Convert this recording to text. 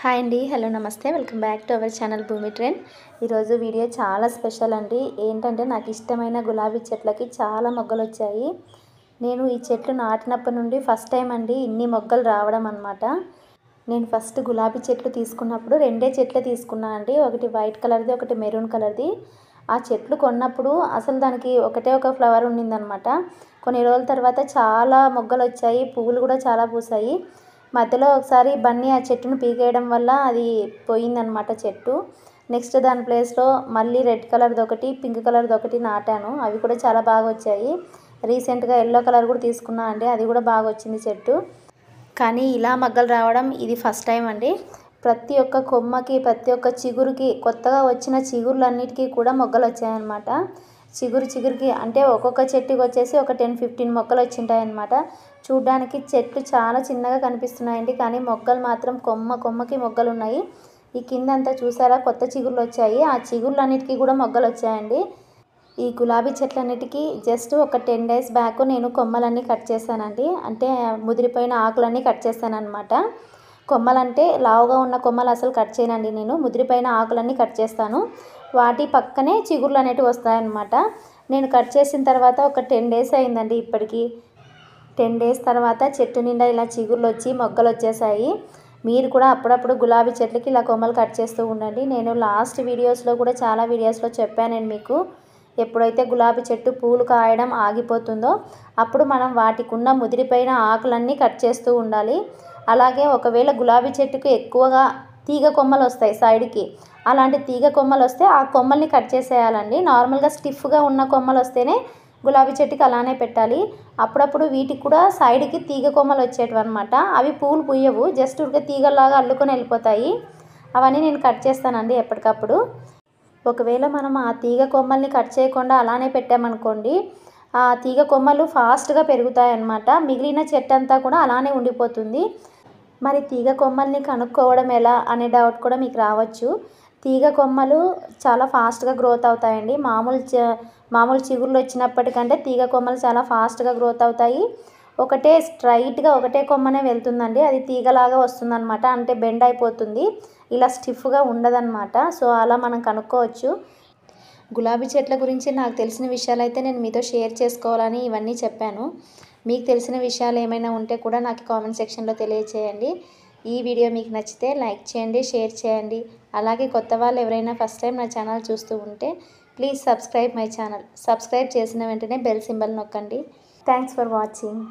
Hi అండి, hello నమస్తే, welcome back to our channel భూమి ట్రెండ్. ఈరోజు వీడియో చాలా స్పెషల్ అండి. ఏంటంటే నాకు ఇష్టమైన గులాబీ చెట్లకి చాలా మొగ్గలు వచ్చాయి. నేను ఈ చెట్లు నాటినప్పటి నుండి ఫస్ట్ టైం అండి ఇన్ని మొగ్గలు రావడం అన్నమాట. నేను ఫస్ట్ గులాబీ చెట్లు తీసుకున్నప్పుడు రెండే చెట్లు తీసుకున్నా అండి. ఒకటి వైట్ కలర్ది, ఒకటి మెరూన్ కలర్ది. ఆ చెట్లు కొన్నప్పుడు అసలు దానికి ఒకటే ఒక ఫ్లవర్ ఉండిందనమాట. కొన్ని రోజుల తర్వాత చాలా మొగ్గలు వచ్చాయి, పువ్వులు కూడా చాలా పూసాయి. మధ్యలో ఒకసారి బన్నీ ఆ చెట్టును పీకేయడం వల్ల అది పోయిందనమాట చెట్టు. నెక్స్ట్ దాని ప్లేస్లో మళ్ళీ రెడ్ కలర్ది ఒకటి, పింక్ కలర్ది ఒకటి నాటాను. అవి కూడా చాలా బాగా వచ్చాయి. రీసెంట్గా ఎల్లో కలర్ కూడా తీసుకున్నా అండి, అది కూడా బాగా వచ్చింది చెట్టు. కానీ ఇలా మొగ్గలు రావడం ఇది ఫస్ట్ టైం అండి. ప్రతి ఒక్క కొమ్మకి, ప్రతి ఒక్క చిగురుకి, కొత్తగా వచ్చిన చిగురులన్నిటికీ కూడా మొగ్గలు వచ్చాయన్నమాట. చిగురికి అంటే ఒక్కొక్క చెట్టుకి వచ్చేసి ఒక 10-15 మొక్కలు వచ్చింటాయన్నమాట. చూడ్డానికి చెట్లు చాలా చిన్నగా కనిపిస్తున్నాయండి, కానీ మొగ్గలు మాత్రం కొమ్మకి మొగ్గలు ఉన్నాయి. ఈ కిందంతా చూసారా, కొత్త చిగుర్లు వచ్చాయి. ఆ చిగుర్లన్నిటికీ కూడా మొగ్గలు వచ్చాయండి. ఈ గులాబీ చెట్లన్నిటికీ జస్ట్ ఒక 10 డేస్ బ్యాక్ నేను కొమ్మలన్నీ కట్ చేశానండి. అంటే ముదిరిపోయిన ఆకులన్నీ కట్ చేశానన్నమాట. కొమ్మలంటే లావుగా ఉన్న కొమ్మలు అసలు కట్ చేయనండి నేను, ముదిరిపోయిన ఆకులన్నీ కట్ చేస్తాను. వాటి పక్కనే చిగుర్లు అనేటివి వస్తాయన్నమాట. నేను కట్ చేసిన తర్వాత ఒక 10 డేస్ అయిందండి ఇప్పటికి. 10 డేస్ తర్వాత చెట్టు నిండా ఇలా చిగుర్లు వచ్చి మొగ్గలు వచ్చేసాయి. మీరు కూడా అప్పుడప్పుడు గులాబీ చెట్లకి ఇలా కొమ్మలు కట్ చేస్తూ ఉండండి. నేను లాస్ట్ వీడియోస్లో కూడా చాలా వీడియోస్లో చెప్పాను నేను మీకు. ఎప్పుడైతే గులాబీ చెట్టు పూలు కాయడం ఆగిపోతుందో అప్పుడు మనం వాటికి ఉన్న ముదిరిపోయిన ఆకులన్నీ కట్ చేస్తూ ఉండాలి. అలాగే ఒకవేళ గులాబీ చెట్టుకు ఎక్కువగా తీగ కొమ్మలు వస్తాయి సైడ్కి, అలాంటి తీగ కొమ్మలు వస్తే ఆ కొమ్మల్ని కట్ చేసేయాలండి. నార్మల్గా స్టిఫ్గా ఉన్న కొమ్మలు వస్తేనే గులాబీ చెట్టుకి అలానే పెట్టాలి. అప్పుడప్పుడు వీటికి కూడా సైడ్కి తీగ కొమ్మలు వచ్చేటివి అనమాట. అవి పూలు పూయవు, జస్ట్ ఉడికే తీగల్లాగా అల్లుకొని వెళ్ళిపోతాయి. అవన్నీ నేను కట్ చేస్తానండి ఎప్పటికప్పుడు. ఒకవేళ మనం ఆ తీగ కొమ్మల్ని కట్ చేయకుండా అలానే పెట్టామనుకోండి, ఆ తీగ కొమ్మలు ఫాస్ట్గా పెరుగుతాయి అన్నమాట. మిగిలిన చెట్టు అంతా కూడా అలానే ఉండిపోతుంది. మరి తీగ కొమ్మల్ని కనుక్కోవడం ఎలా అనే డౌట్ కూడా మీకు రావచ్చు. తీగ కొమ్మలు చాలా ఫాస్ట్గా గ్రోత్ అవుతాయండి. మామూలు చిగుర్లు వచ్చినప్పటికంటే తీగ కొమ్మలు చాలా ఫాస్ట్గా గ్రోత్ అవుతాయి. ఒకటే స్ట్రైట్గా ఒకటే కొమ్మనే వెళ్తుందండి, అది తీగలాగా వస్తుందన్నమాట. అంటే బెండ్ అయిపోతుంది, ఇలా స్టిఫ్గా ఉండదన్నమాట. సో అలా మనం కనుక్కోవచ్చు. గులాబీ చెట్ల గురించి నాకు తెలిసిన విషయాలు అయితే నేను మీతో షేర్ చేసుకోవాలని ఇవన్నీ చెప్పాను. మీకు తెలిసిన విషయాలు ఏమైనా ఉంటే కూడా నాకు కామెంట్ సెక్షన్లో తెలియచేయండి. ఈ వీడియో మీకు నచ్చితే లైక్ చేయండి, షేర్ చేయండి. అలాగే కొత్త వాళ్ళు ఎవరైనా ఫస్ట్ టైం నా ఛానల్ చూస్తూ ఉంటే please subscribe my channel. Subscribe చేసిన వెంటనే బెల్ సింబల్ నొక్కండి. Thanks for watching.